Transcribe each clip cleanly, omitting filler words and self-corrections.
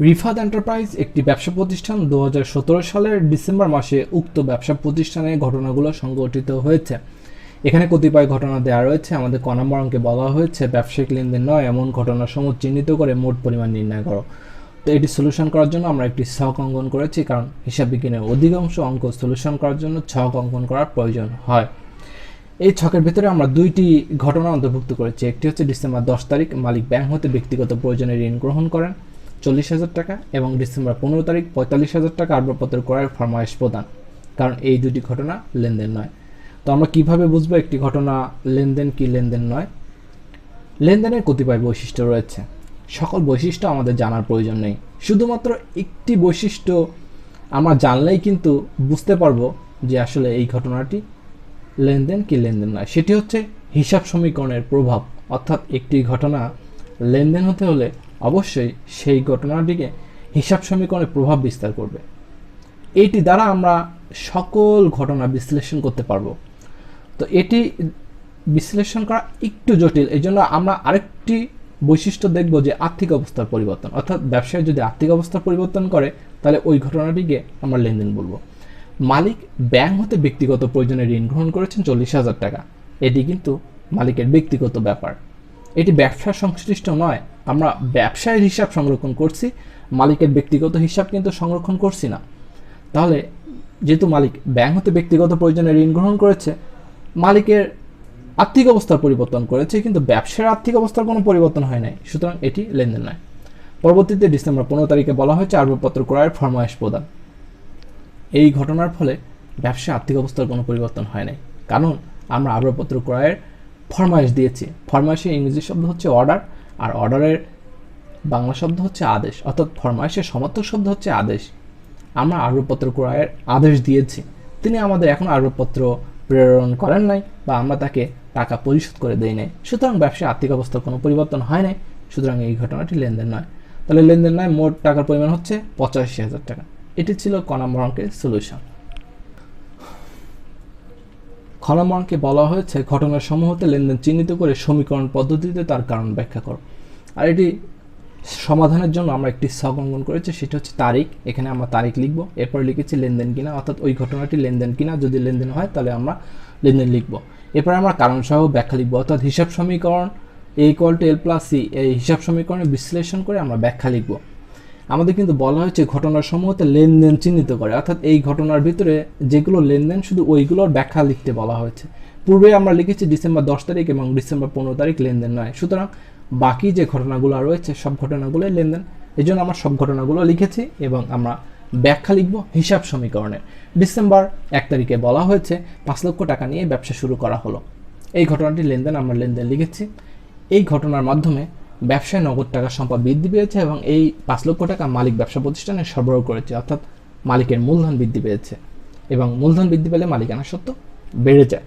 Rifat enterprise একটি ব্যবসা প্রতিষ্ঠান 2017 সালের ডিসেম্বর মাসে উক্ত ব্যবসা প্রতিষ্ঠানের ঘটনাগুলো সংঘটিত হয়েছে। এখানে কতিপয় ঘটনা দেওয়া রয়েছে। আমাদের ক নম্বর অঙ্কে বলা হয়েছে ব্যবসায়িক লেনদেন নয় এমন ঘটনাসমূহ চিহ্নিত করে মোট পরিমাণ নির্ণয় করো। তো এটি সলিউশন করার জন্য আমরা একটি ছক অঙ্কন করেছি, কারণ হিসাব বিজ্ঞানের অধিকাংশ অঙ্ক সলিউশন করার জন্য ছক অঙ্কন করার প্রয়োজন হয়। এই ছকের ভিতরে আমরা দুইটি ঘটনা অন্তর্ভুক্ত করেছি। একটি হচ্ছে ডিসেম্বর 10 তারিখ মালিক ব্যাংক হতে ব্যক্তিগত প্রয়োজনে ঋণ গ্রহণ করেন 40,000 টাকা, এবং ডিসেম্বর 15 তারিখ 45,000 টাকা আসবাবপত্র ক্রয়ের ফরমায়েশ প্রদান। কারণ এই দুটি ঘটনা লেনদেন নয়। তো আমরা কিভাবে বুঝবো একটি ঘটনা লেনদেন কি লেনদেন নয়? লেনদেনের কতিপয় বৈশিষ্ট্য রয়েছে। সকল বৈশিষ্ট্য আমাদের জানার প্রয়োজন নেই, শুধুমাত্র একটি বৈশিষ্ট্য আমরা জানলেই কিন্তু বুঝতে পারবো যে আসলে এই ঘটনাটি লেনদেন কি লেনদেন নয়। সেটি হচ্ছে হিসাব সমীকরণের প্রভাব। অর্থাৎ একটি ঘটনা লেনদেন হতে হলে অবশ্যই সেই ঘটনাটিকে হিসাব সমীকরণে প্রভাব বিস্তার করবে। এইটি দ্বারা আমরা সকল ঘটনা বিশ্লেষণ করতে পারবো। তো এটি বিশ্লেষণ করা একটু জটিল, এই জন্য আমরা আরেকটি বৈশিষ্ট্য দেখব যে আর্থিক অবস্থার পরিবর্তন। অর্থাৎ ব্যবসায় যদি আর্থিক অবস্থার পরিবর্তন করে তাহলে ওই ঘটনাটিকে আমরা লেনদেন বলবো। মালিক ব্যাংক হতে ব্যক্তিগত প্রয়োজনে ঋণ গ্রহণ করেছেন 40,000 টাকা। এটি কিন্তু মালিকের ব্যক্তিগত ব্যাপার, এটি ব্যবসা সংশ্লিষ্ট নয়। আমরা ব্যবসায়ের হিসাব সংরক্ষণ করছি, মালিকের ব্যক্তিগত হিসাব কিন্তু সংরক্ষণ করছি না। তাহলে যেহেতু মালিক ব্যাংক হতে ব্যক্তিগত প্রয়োজনে ঋণ গ্রহণ করেছে, মালিকের আর্থিক অবস্থার পরিবর্তন করেছে, কিন্তু ব্যবসার আর্থিক অবস্থার কোনো পরিবর্তন হয় নাই, সুতরাং এটি লেনদেন নয়। পরবর্তীতে ডিসেম্বর 15 তারিখে বলা হয়েছে আসবাবপত্র ক্রয়ের ফরমায়েশ প্রদান। এই ঘটনার ফলে ব্যবসার আর্থিক অবস্থার কোনো পরিবর্তন হয় নাই, কারণ আমরা আসবাবপত্র ক্রয়ের ফরমায়েশ দিয়েছি। ফরমায়েশের ইংরেজি শব্দ হচ্ছে অর্ডার, আর অর্ডারের বাংলা শব্দ হচ্ছে আদেশ। অর্থাৎ ফরমায়েশের সমার্থক শব্দ হচ্ছে আদেশ। আমরা আসবাবপত্র ক্রয়ের আদেশ দিয়েছি, তিনি আমাদের এখন আসবাবপত্র প্রেরণ করেন নাই বা আমরা তাকে টাকা পরিশোধ করে দেই নাই, সুতরাং ব্যবসায় আর্থিক অবস্থার কোনো পরিবর্তন হয় নাই, সুতরাং এই ঘটনাটি লেনদেন নয়। তাহলে লেনদেন নয়, মোট টাকার পরিমাণ হচ্ছে 85,000 টাকা। এটি ছিল ক নম্বর অঙ্কের সলিউশন। খ নম্বর অঙ্কে বলা হয়েছে ঘটনার সমূহতে লেনদেন চিহ্নিত করে সমীকরণ পদ্ধতিতে তার কারণ ব্যাখ্যা করো। আর এটি সমাধানের জন্য আমরা একটি ছক অঙ্কন করেছি, সেটা হচ্ছে তারিখ। এখানে আমরা তারিখ লিখব, এরপর লিখেছি লেনদেন কিনা, অর্থাৎ ওই ঘটনাটি লেনদেন কিনা। যদি লেনদেন হয় তাহলে আমরা লেনদেন লিখব। এরপর আমরা কারণ সহ ব্যাখ্যা লিখব, অর্থাৎ হিসাব সমীকরণ A=L+C এই হিসাব সমীকরণে বিশ্লেষণ করে আমরা ব্যাখ্যা লিখব। আমাদের কিন্তু বলা হয়েছে ঘটনার সমূহতে লেনদেন চিহ্নিত করে, অর্থাৎ এই ঘটনার ভিতরে যেগুলো লেনদেন শুধু ওইগুলোর ব্যাখ্যা লিখতে বলা হয়েছে। পূর্বে আমরা লিখেছি ডিসেম্বর 10 তারিখ এবং ডিসেম্বর 15 তারিখ লেনদেন নয়, সুতরাং বাকি যে ঘটনাগুলো রয়েছে সব ঘটনাগুলোই লেনদেন। এই জন্য আমরা সব ঘটনাগুলো লিখেছি এবং আমরা ব্যাখ্যা লিখব হিসাব সমীকরণে। ডিসেম্বর 1 তারিখে বলা হয়েছে 5 লক্ষ টাকা নিয়ে ব্যবসা শুরু করা হলো। এই ঘটনাটি লেনদেন, আমরা লেনদেন লিখেছি। এই ঘটনার মাধ্যমে ব্যবসায় নগদ টাকার সম্পদ বৃদ্ধি পেয়েছে এবং এই 5 লক্ষ টাকা মালিক ব্যবসা প্রতিষ্ঠানে সরবরাহ করেছে, অর্থাৎ মালিকের মূলধন বৃদ্ধি পেয়েছে এবং মূলধন বৃদ্ধি পেলে মালিকানা সত্ত্ব বেড়ে যায়।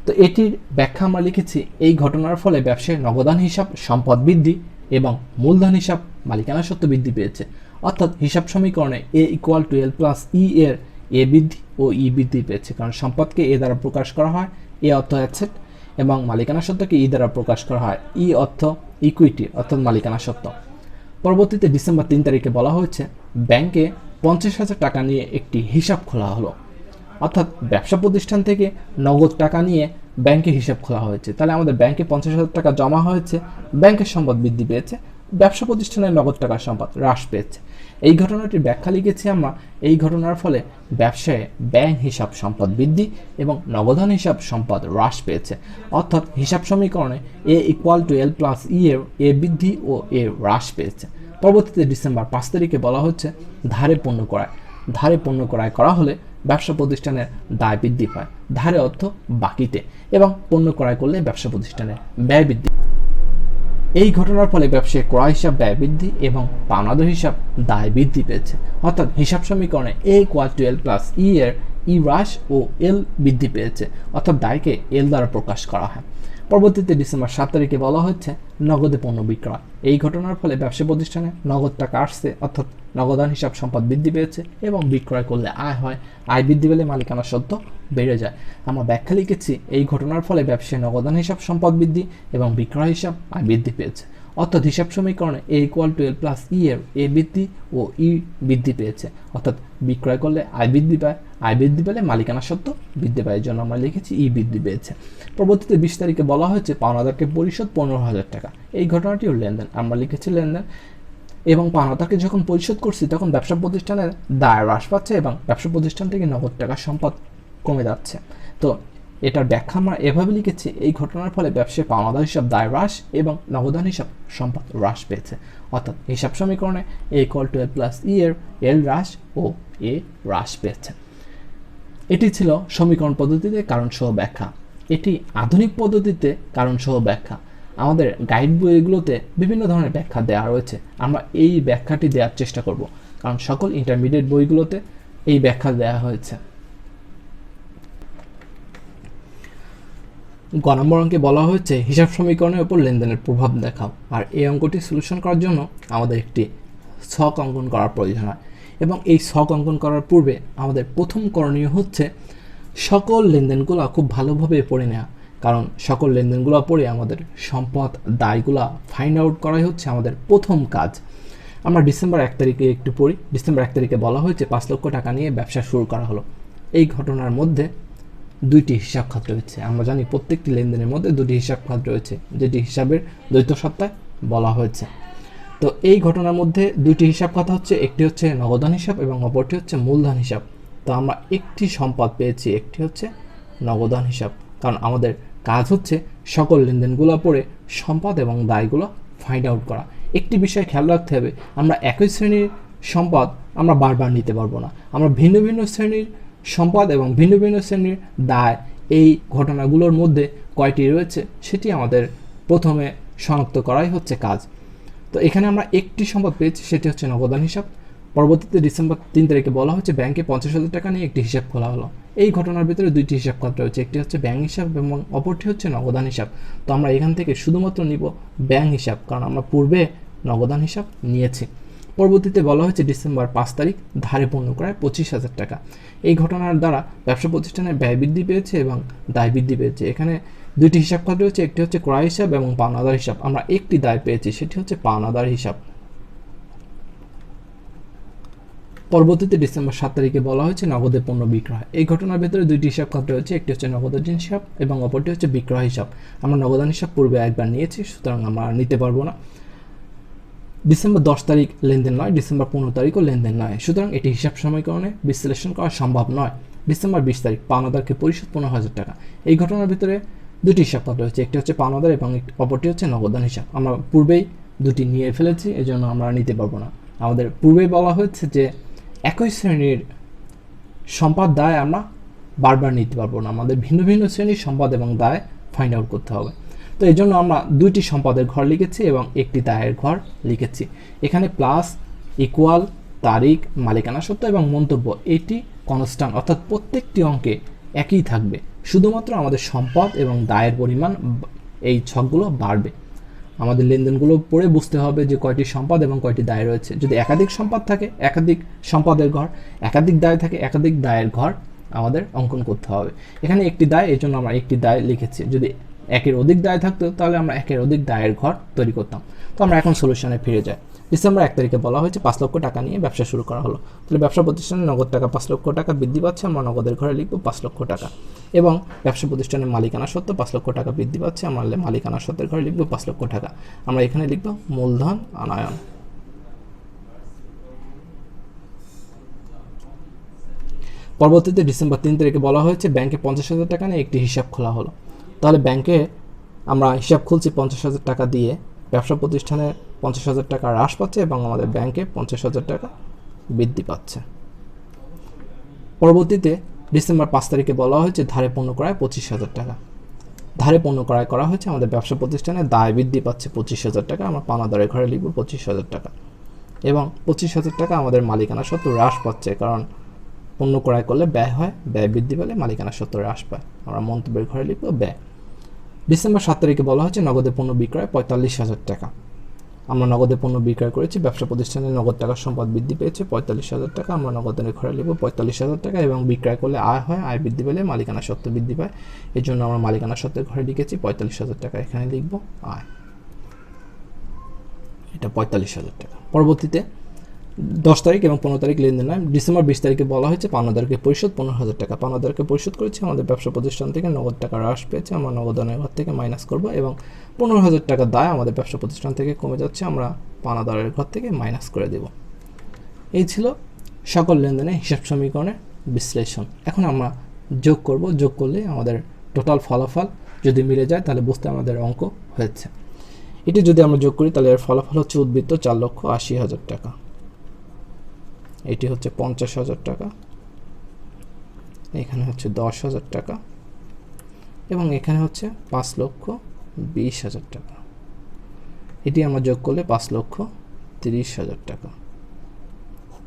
তো এটির ব্যাখ্যা আমরা লিখেছি এই ঘটনার ফলে ব্যবসায় নগদান হিসাব সম্পদ বৃদ্ধি এবং মূলধন হিসাব মালিকানা সত্ত্ব বৃদ্ধি পেয়েছে। অর্থাৎ হিসাব সমীকরণে A=L+E এর এ বৃদ্ধি ও ই বৃদ্ধি পেয়েছে, কারণ সম্পদকে এ দ্বারা প্রকাশ করা হয়, এ অর্থ অ্যাসেট, এবং মালিকানা সত্ত্বকে ই দ্বারা প্রকাশ করা হয়, ই অর্থ ইকুইটি অর্থাৎ মালিকানা সত্ত্ব। পরবর্তীতে ডিসেম্বর 3 তারিখে বলা হয়েছে ব্যাংকে 50,000 টাকা নিয়ে একটি হিসাব খোলা হলো। অর্থাৎ ব্যবসা প্রতিষ্ঠান থেকে নগদ টাকা নিয়ে ব্যাংকে হিসাব খোলা হয়েছে। তাহলে আমাদের ব্যাংকে 50,000 টাকা জমা হয়েছে, ব্যাংকের সম্পদ বৃদ্ধি পেয়েছে, ব্যবসা প্রতিষ্ঠানের নগদ টাকার সম্পদ হ্রাস পেয়েছে। এই ঘটনাটির ব্যাখ্যা লিখেছি আমরা, এই ঘটনার ফলে ব্যবসায় ব্যাংক হিসাব সম্পদ বৃদ্ধি এবং নগদান হিসাব সম্পদ হ্রাস পেয়েছে। অর্থাৎ হিসাব সমীকরণে A=L+E এর এ বৃদ্ধি ও এ হ্রাস পেয়েছে। পরবর্তীতে ডিসেম্বর 5 তারিখে বলা হচ্ছে ধারে পণ্য ক্রয়। ধারে পণ্য ক্রয় করা হলে ব্যবসা প্রতিষ্ঠানের দায় বৃদ্ধি পায়, ধারে অর্থ বাকিতে, এবং পণ্য ক্রয় করলে ব্যবসা প্রতিষ্ঠানের ব্যয় বৃদ্ধি। এই ঘটনার ফলে ব্যবসায় ক্রয় হিসাব ব্যয় বৃদ্ধি এবং পাওনাদার হিসাব দায় বৃদ্ধি পেয়েছে। অর্থাৎ হিসাব সমীকরণে A=L+E এর ই হ্রাস ও এল বৃদ্ধি পেয়েছে, অর্থাৎ দায়কে এল দ্বারা প্রকাশ করা হয়। পরবর্তীতে ডিসেম্বর 7 তারিখে বলা হচ্ছে নগদে পণ্য বিক্রয়। এই ঘটনার ফলে ব্যবসা প্রতিষ্ঠানে নগদ টাকা আসছে, অর্থাৎ নগদান হিসাব সম্পদ বৃদ্ধি পেয়েছে এবং বিক্রয় করলে আয় হয়, আয় বৃদ্ধি পেলে মালিকানা সত্ত্ব বেড়ে যায়। আমরা ব্যাখ্যা লিখেছি এই ঘটনার ফলে ব্যবসায় নগদান হিসাব সম্পদ বৃদ্ধি এবং বিক্রয় হিসাব আয় বৃদ্ধি পেয়েছে। অর্থাৎ হিসাব সমীকরণে a = l প্লাস ই এর a বৃদ্ধি ও ই বৃদ্ধি পেয়েছে, অর্থাৎ বিক্রয় করলে আয় বৃদ্ধি পায়, আয় বৃদ্ধি পেলে মালিকানা সত্ত্ব বৃদ্ধি পায়, এই জন্য আমরা লিখেছি ই বৃদ্ধি পেয়েছে। পরবর্তীতে 20 তারিখে বলা হয়েছে পাওনাদারকে পরিশোধ 15,000 টাকা। এই ঘটনাটিও লেনদেন, আমরা লিখেছি লেনদেন। এবং পাওনাদারকে যখন পরিশোধ করছি তখন ব্যবসা প্রতিষ্ঠানের দায় হ্রাস পাচ্ছে এবং ব্যবসা প্রতিষ্ঠান থেকে নগদ টাকার সম্পদ কমে যাচ্ছে। তো এটার ব্যাখ্যা আমরা এভাবে লিখেছি, এই ঘটনার ফলে ব্যবসায় পাওনাদার হিসাব দায় হ্রাস এবং নগদান হিসাব সম্পদ হ্রাস পেয়েছে, অর্থাৎ হিসাব সমীকরণে a = l প্লাস ই এর l হ্রাস ও a হ্রাস পেয়েছে। এটি ছিল সমীকরণ পদ্ধতিতে কারণ সহ ব্যাখ্যা। এটি আধুনিক পদ্ধতিতে কারণ সহ ব্যাখ্যা। আমাদের গাইড বইগুলোতে বিভিন্ন ধরনের ব্যাখ্যা দেওয়া রয়েছে, আমরা এই ব্যাখ্যাটি দেওয়ার চেষ্টা করব, কারণ সকল ইন্টারমিডিয়েট বইগুলোতে এই ব্যাখ্যা দেওয়া হয়েছে। গ নম্বর অঙ্কে বলা হয়েছে হিসাব সমীকরণের উপর লেনদেনের প্রভাব দেখাও। আর এই অঙ্কটি সলিউশন করার জন্য আমাদের একটি ছক অঙ্কন করার প্রয়োজন হয়, এবং এই ছক অঙ্কন করার পূর্বে আমাদের প্রথম করণীয় হচ্ছে সকল লেনদেনগুলো খুব ভালোভাবে পড়ে নেওয়া, কারণ সকল লেনদেনগুলো পড়ে আমাদের সম্পদ দায়গুলো ফাইন্ড আউট করাই হচ্ছে আমাদের প্রথম কাজ। আমরা ডিসেম্বর 1 তারিখে একটু পড়ি। ডিসেম্বর 1 তারিখে বলা হয়েছে 5 লক্ষ টাকা নিয়ে ব্যবসা শুরু করা হলো। এই ঘটনার মধ্যে দুইটি হিসাব খাত রয়েছে। আমরা জানি প্রত্যেকটি লেনদেনের মধ্যে দুটি হিসাব খাত রয়েছে, যেটি হিসাবের দ্বৈত সত্তায় বলা হয়েছে। তো এই ঘটনার মধ্যে দুইটি হিসাব খাত হচ্ছে, একটি হচ্ছে নগদান হিসাব এবং অপরটি হচ্ছে মূলধন হিসাব। তো আমরা একটি সম্পদ পেয়েছি, একটি হচ্ছে নগদান হিসাব, কারণ আমাদের কাজ হচ্ছে সকল লেনদেনগুলো পড়ে সম্পদ এবং দায়গুলো ফাইন্ড আউট করা। একটি বিষয় খেয়াল রাখতে হবে, আমরা একই শ্রেণীর সম্পদ আমরা বারবার নিতে পারবো না। আমরা ভিন্ন ভিন্ন শ্রেণীর সম্পদ এবং ভিন্ন ভিন্ন শ্রেণীর দায় এই ঘটনাগুলোর মধ্যে কয়টি রয়েছে সেটি আমাদের প্রথমে শনাক্ত করাই হচ্ছে কাজ। তো এখানে আমরা একটি সম্পদ পেয়েছি, সেটি হচ্ছে নগদান হিসাব। পরবর্তীতে ডিসেম্বর 3 তারিখে বলা হচ্ছে ব্যাংকে 50,000 টাকা নিয়ে একটি হিসাব খোলা হলো। এই ঘটনার ভিতরে দুইটি হিসাব খাত রয়েছে, একটি হচ্ছে ব্যাংক হিসাব এবং অপরটি হচ্ছে নগদান হিসাব। তো আমরা এখান থেকে শুধুমাত্র নিব ব্যাংক হিসাব, কারণ আমরা পূর্বে নগদান হিসাব নিয়েছি। পরবর্তীতে বলা হয়েছে ডিসেম্বর 5 তারিখ ধারে পণ্য ক্রয় 25,000 টাকা। এই ঘটনার দ্বারা ব্যবসা প্রতিষ্ঠানের ব্যয় বৃদ্ধি পেয়েছে এবং দায় বৃদ্ধি পেয়েছে। এখানে দুইটি হিসাব খাত রয়েছে, একটি হচ্ছে ক্রয় হিসাব এবং পাওনাদার হিসাব। আমরা একটি দায় পেয়েছি, সেটি হচ্ছে পাওনাদার হিসাব। পরবর্তীতে ডিসেম্বর 7 তারিখে বলা হয়েছে নগদে পণ্য বিক্রয়। এই ঘটনার ভেতরে দুইটি হিসাব খাত রয়েছে, একটি হচ্ছে নগদান হিসাব এবং অপরটি হচ্ছে বিক্রয় হিসাব। আমরা নগদান হিসাব পূর্বে একবার নিয়েছি, সুতরাং আমরা নিতে পারবো না। ডিসেম্বর 10 তারিখ লেনদেন নয়, ডিসেম্বর 15 তারিখও লেনদেন নয়, সুতরাং এটি হিসাব সমীকরণে বিশ্লেষণ করা সম্ভব নয়। ডিসেম্বর 20 তারিখ পাওনাদারকে পরিশোধ 15,000 টাকা। এই ঘটনার ভিতরে দুটি হিসাব খাত রয়েছে, একটি হচ্ছে পাওনাদার এবং অপরটি হচ্ছে নগদান হিসাব। আমরা পূর্বেই দুটি নিয়ে ফেলেছি, এজন্য আমরা নিতে পারবো না। আমাদের পূর্বেই বলা হয়েছে যে একই শ্রেণীর সম্পদ দায় আমরা বারবার নিতে পারবো না, আমাদের ভিন্ন ভিন্ন শ্রেণীর সম্পদ এবং দায় ফাইন্ড আউট করতে হবে। তো এই জন্য আমরা দুইটি সম্পদের ঘর লিখেছি এবং একটি দায়ের ঘর লিখেছি। এখানে প্লাস, ইকুয়াল, তারিখ, মালিকানা সত্ত্ব এবং মন্তব্য এটি কনস্ট্যান্ট, অর্থাৎ প্রত্যেকটি অঙ্কে একই থাকবে, শুধুমাত্র আমাদের সম্পদ এবং দায়ের পরিমাণ এই ছকগুলো বাড়বে। আমাদের লেনদেনগুলো পড়ে বুঝতে হবে যে কয়টি সম্পদ এবং কয়টি দায় রয়েছে। যদি একাধিক সম্পদ থাকে একাধিক সম্পদের ঘর, একাধিক দায় থাকে একাধিক দায়ের ঘর আমাদের অঙ্কন করতে হবে। এখানে একটি দায়, এই জন্য আমরা একটি দায় লিখেছি। যদি একের অধিক দায় থাকতো তাহলে আমরা একের অধিক দায়ের ঘর তৈরি করতাম। তো আমরা এখন সলিউশনে ফিরে যাই। ডিসেম্বর 1 তারিখে বলা হয়েছে 5 লক্ষ টাকা নিয়ে ব্যবসা শুরু করা হলো। তাহলে ব্যবসা প্রতিষ্ঠানে নগদ টাকা 5 লক্ষ টাকা বৃদ্ধি পাচ্ছে, আমরা নগদের ঘরে লিখব 5 লক্ষ টাকা। এবং ব্যবসা প্রতিষ্ঠানের মালিকানা সত্ত্ব 5 লক্ষ টাকা বৃদ্ধি পাচ্ছে, আমরা মালিকানা সত্ত্বের ঘরে লিখব 5 লক্ষ টাকা। আমরা এখানে লিখব মূলধন আনয়ন। পরবর্তীতে ডিসেম্বর 3 তারিখে বলা হয়েছে ব্যাংকে 50,000 টাকা নিয়ে একটি হিসাব খোলা হলো। তাহলে ব্যাংকে আমরা হিসাব খুলছি 50,000 টাকা দিয়ে, ব্যবসা প্রতিষ্ঠানে 50,000 টাকা হ্রাস পাচ্ছে এবং আমাদের ব্যাংকে 50,000 টাকা বৃদ্ধি পাচ্ছে। পরবর্তীতে ডিসেম্বর 5 তারিখে বলা হয়েছে ধারে পণ্য ক্রয় 25,000 টাকা। ধারে পণ্য ক্রয় করা হয়েছে, আমাদের ব্যবসা প্রতিষ্ঠানে দায় বৃদ্ধি পাচ্ছে 25,000 টাকা, আমরা পাওনাদারের ঘরে লিখব 25,000 টাকা। এবং 25,000 টাকা আমাদের মালিকানা সত্ত্ব হ্রাস পাচ্ছে, কারণ পণ্য ক্রয় করলে ব্যয় হয়, ব্যয় বৃদ্ধি পেলে মালিকানা সত্ত্ব হ্রাস পায়, আমরা মন্তব্যের ঘরে লিখব ব্যয়। ডিসেম্বর 7 তারিখে বলা হয়েছে নগদে পণ্য বিক্রয় 45,000 টাকা। আমরা নগদে পণ্য বিক্রয় করেছি, ব্যবসা প্রতিষ্ঠানে নগদ টাকার সম্পদ বৃদ্ধি পেয়েছে 45,000 টাকা, আমরা নগদের ঘরে লিখব 45,000 টাকা। এবং বিক্রয় করলে আয় হয়, আয় বৃদ্ধি পেলে মালিকানা সত্ত্ব বৃদ্ধি পায়, এই জন্য আমরা মালিকানা সত্ত্বের ঘরে লিখেছি 45,000 টাকা, এখানে লিখব আয়। এটা 45,000 টাকা। পরবর্তীতে 10 তারিখ এবং 15 তারিখ লেনদেন হয়। ডিসেম্বর 20 তারিখে বলা হয়েছে পাওনাদারকে পরিশোধ 15,000 টাকা। পাওনাদারকে পরিশোধ করেছে, আমাদের ব্যবসা প্রতিষ্ঠান থেকে নগদ টাকা হ্রাস পেয়েছে, আমরা নগদানের ঘর থেকে মাইনাস করব এবং 15,000 টাকা দায় আমাদের ব্যবসা প্রতিষ্ঠান থেকে কমে যাচ্ছে, আমরা পাওনাদারের ঘর থেকে মাইনাস করে দেব। এই ছিল সকল লেনদেনের হিসাব সমীকরণের বিশ্লেষণ। এখন আমরা যোগ করব, যোগ করলে আমাদের টোটাল ফলাফল যদি মিলে যায় তাহলে বুঝতে আমাদের অঙ্ক হয়েছে। এটি যদি আমরা যোগ করি তাহলে এর ফলাফল হচ্ছে উদ্বৃত্ত 4,80,000 টাকা, এটি হচ্ছে 50,000 টাকা, এখানে হচ্ছে 10,000 টাকা এবং এখানে হচ্ছে 5,20,000 টাকা। এটি আমরা যোগ করলে 5,30,000 টাকা।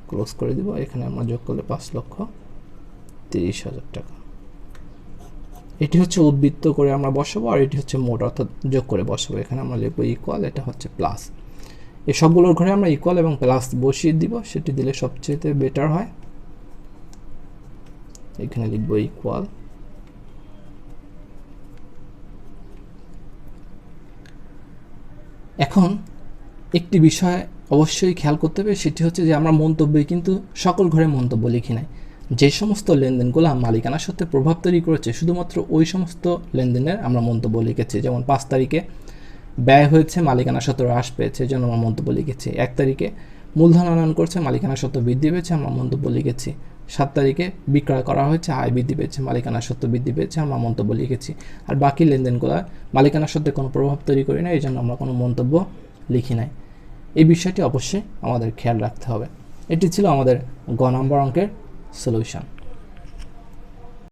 ক্লোজ করে দিব। এখানে আমরা যোগ করলে 5,30,000 টাকা। এটি হচ্ছে উদ্বৃত্ত করে আমরা বসাবো, আর এটি হচ্ছে মোট অর্থাৎ যোগ করে বসাবো। এখানে আমরা লিখবো ইকুয়াল, এটা হচ্ছে প্লাস। এই সবগুলোর ঘরে আমরা ইকুয়াল এবং প্লাস বসিয়ে দিব, সেটি দিলে সবচেয়ে বেটার হয়। এখানে লিখবো ইকুয়াল, এখন একটি বিষয় অবশ্যই খেয়াল করতে হবে, সেটি হচ্ছে যে আমরা মন্তব্যে কিন্তু সকল ঘরে মন্তব্য লিখি নাই। যে সমস্ত লেনদেনগুলো মালিকানা সত্ত্বে প্রভাব তৈরি করেছে শুধুমাত্র ওই সমস্ত লেনদেনের আমরা মন্তব্য লিখেছি। যেমন 5 তারিখে ব্যয় হয়েছে, মালিকানা সত্ত্ব হ্রাস পেয়েছে, এই জন্য আমরা মন্তব্য লিখেছি। 1 তারিখে মূলধন আনয়ন করছে, মালিকানা সত্ত্ব বৃদ্ধি পেয়েছে, আমরা মন্তব্য লিখেছি। 7 তারিখে বিক্রয় করা হয়েছে, আয় বৃদ্ধি পেয়েছে, মালিকানা সত্ত্ব বৃদ্ধি পেয়েছে, আমরা মন্তব্য লিখেছি। আর বাকি লেনদেনগুলো মালিকানা সত্ত্বে কোনো প্রভাব তৈরি করি না, এই জন্য আমরা কোনো মন্তব্য লিখি নাই। এই বিষয়টি অবশ্যই আমাদের খেয়াল রাখতে হবে। এটি ছিল আমাদের গ নম্বর অঙ্কের সলিউশন।